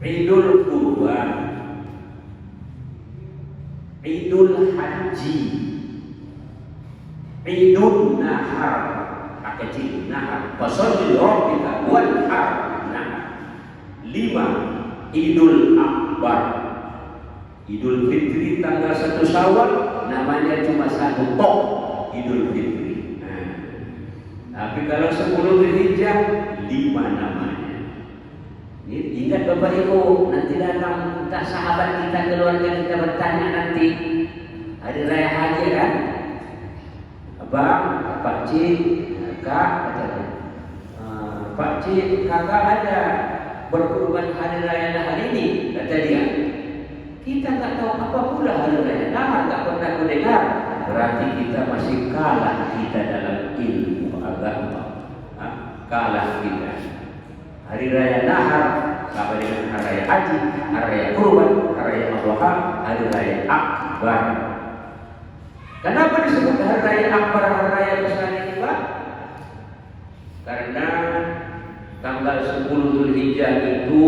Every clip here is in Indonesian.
Idul Kurban, Idul Haji, Idul Nahar, kecil nahar, fasholli rabbika wanhar. Nah, 5 Idul Akbar, Idul Fitri tanggal 1 Syawal, namanya cuma 1 tok, Idul Fitri. Nah, tapi kalau 10 Dzulhijjah 5 namanya. Ingat Bapak Ibu, nanti datang entah sahabat kita, keluarga kita bertanya nanti hari raya haji kan, Abang, Pak Cik, Kak, Pak Cik, kakak ada berkurban hari raya Nahar ini, kata dia. Kita tak tahu apa pula hari raya Nahar, tak pernah mendengar. Berarti kita masih kalah kita dalam ilmu agama. Kalah kita. Hari raya Nahar sama dengan hari raya Haji, hari raya Kurban, hari raya Adha, hari raya Akbar. Kenapa disebut hari raya Akbar, hari raya besar ini, Pak? Karena tanggal 10 Dzulhijjah itu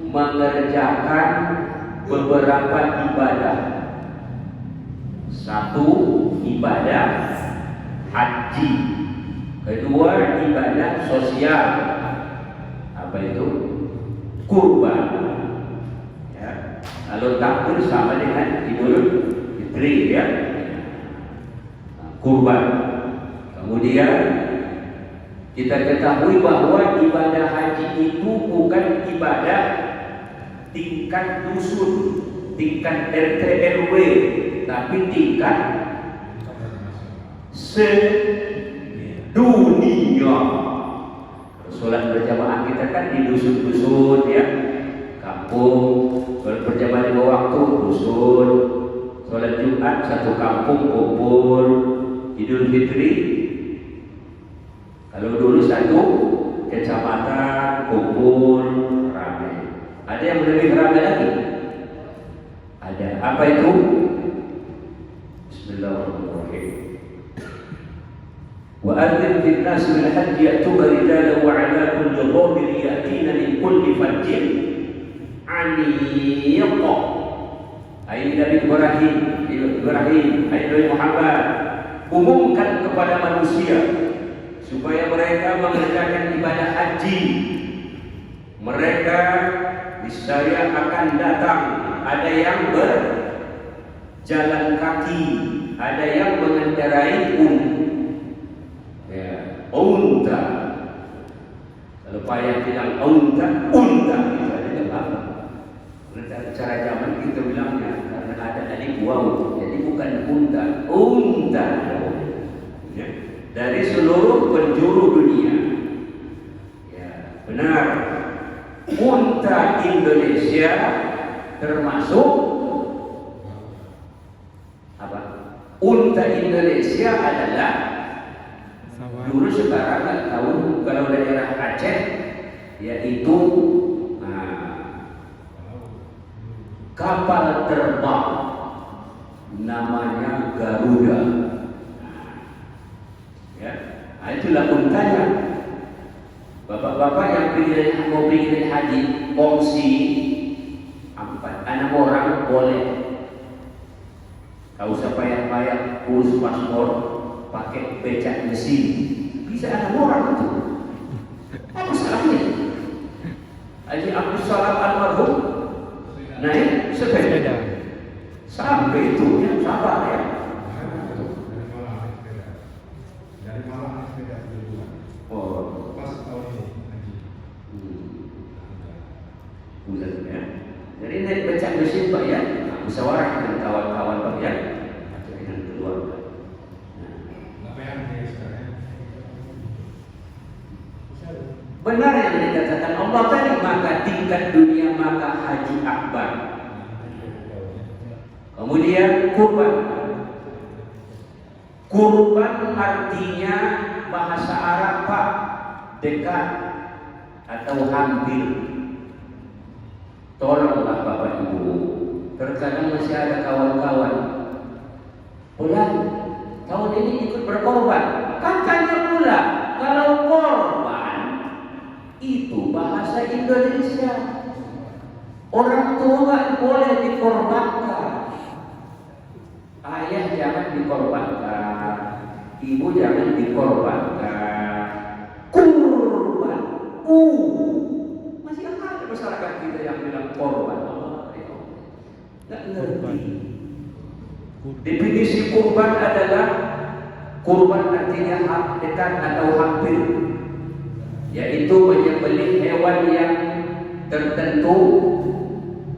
mengerjakan beberapa ibadah. 1 ibadah haji, kedua ibadah sosial, apa itu? Kurban. Ya. Lalu takbir sama dengan Idul Fitri, ya. Kurban. Kemudian kita ketahui bahwa ibadah haji itu bukan ibadah tingkat dusun, tingkat RT RW, tapi tingkat sedunia. Sholat berjamaah kita kan di dusun-dusun, ya, kampung. Sholat berjamaah 2 waktu dusun. Sholat Jumat 1 kampung kumpul. Idul Fitri kalau dulu 1 kecamatan kumpul ramai. Ada yang lebih ramai lagi? Ada. Apa itu? Bismillahirrahmanirrahim. Wa adzin fil nas bil hajj ya'tuka rijalan wa 'ala kulli dhamir ya'tina min kulli fajjin 'amiq. Ayat Nabi Ibrahim, ayat Nabi Muhammad, umumkan kepada manusia supaya mereka mengerjakan ibadah haji. Mereka niscaya akan datang, ada yang berjalan kaki, ada yang mengendarai unta. Kalau payah bilang unta itu ada apa? Cara zaman kita bilangnya karena ada alif waw, jadi bukan unta. Ya. Dari seluruh penjuru dunia. Ya, benar. Unta Indonesia termasuk apa? Unta Indonesia adalah dulu, sekarang nggak tahu, kalau daerah Aceh yaitu kapal terbang namanya Garuda. Ya, itulah untanya. Bapak-bapak yang mau pergi haji, kongsi 4-6 orang boleh. Gak usah payah-payah urus paspor, pakai becak mesin. Bisa 6 orang itu. Apa salahnya? Haji Abdul Salam almarhum naik sepeda sampai itu, yang sabar ya. Dari Malang sepeda dulu. Oh, pas tahun ini haji. Bulan ya. Jadi naik becak mesin Pak ya, musyawarah dengan kawan-kawan Pak ya, atau dengan keluarga. Benar yang dikatakan Allah tadi, maka tingkat dunia maka haji akbar. Kemudian kurban. Kurban artinya bahasa Arab Pak, dekat atau hampir. Tolonglah Bapak Ibu, terkadang masih ada kawan-kawan pulang tahun ini ikut berkorban. Katanya pula kalau korban itu bahasa Indonesia. Orang tua nggak boleh dikorbankan. Ayah jangan dikorbankan, ibu jangan dikorbankan. Kurban, masih ada masyarakat kita yang bilang korban. Nggak ngerti. Definisi kurban adalah kurban artinya dekat atau hampir, yaitu menyembelih hewan yang tertentu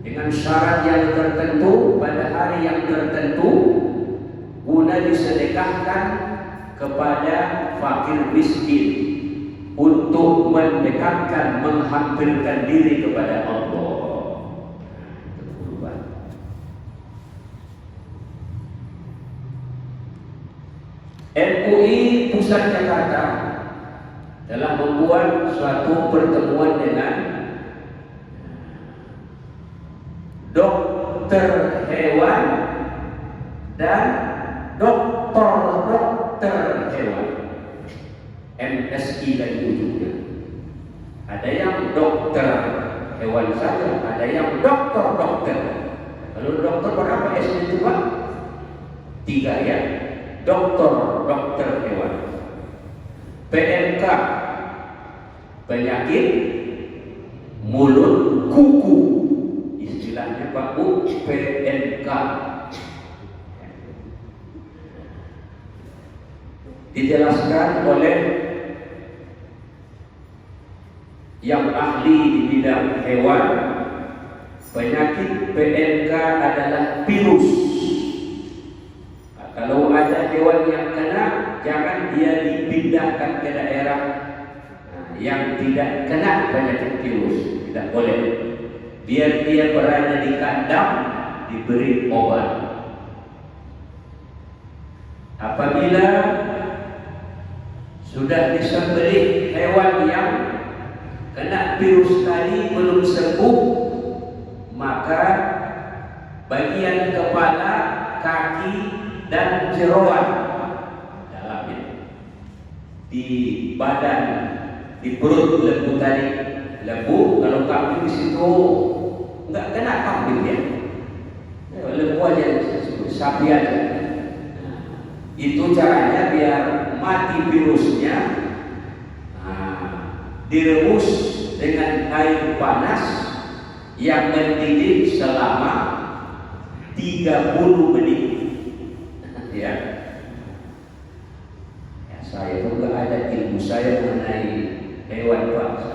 dengan syarat yang tertentu pada hari yang tertentu guna disedekahkan kepada fakir miskin untuk mendekatkan, menghampirkan diri kepada Allah. MUI Pusat Jakarta telah membuat suatu pertemuan dengan dokter hewan dan dokter hewan, MSI lagi ujungnya. Ada yang dokter hewan saja, ada yang dokter. Kalau dokter berapa S-nya coba? 3 ya. Dokter hewan. PMK, penyakit mulut kuku, istilahnya Pak Bu, PMK. Dijelaskan oleh yang ahli di bidang hewan, penyakit PMK adalah virus. Kalau ada hewan yang kena, jangan dia dipindahkan ke daerah yang tidak kena penyakit virus, tidak boleh. Biar dia berada di kandang, diberi obat. Apabila sudah disembelih hewan yang kena virus tadi belum sembuh, maka bagian kepala, kaki, dan jeroan dalamnya, di badan, di perut lembu tadi. Lembu kalau kambing di situ nggak kena kambing ya, lembu aja, sapi aja. Itu caranya biar mati virusnya. Direbus dengan air panas yang mendidih selama 30 menit. Ya, saya pun nggak ada ilmu saya mengenai hewan Pak.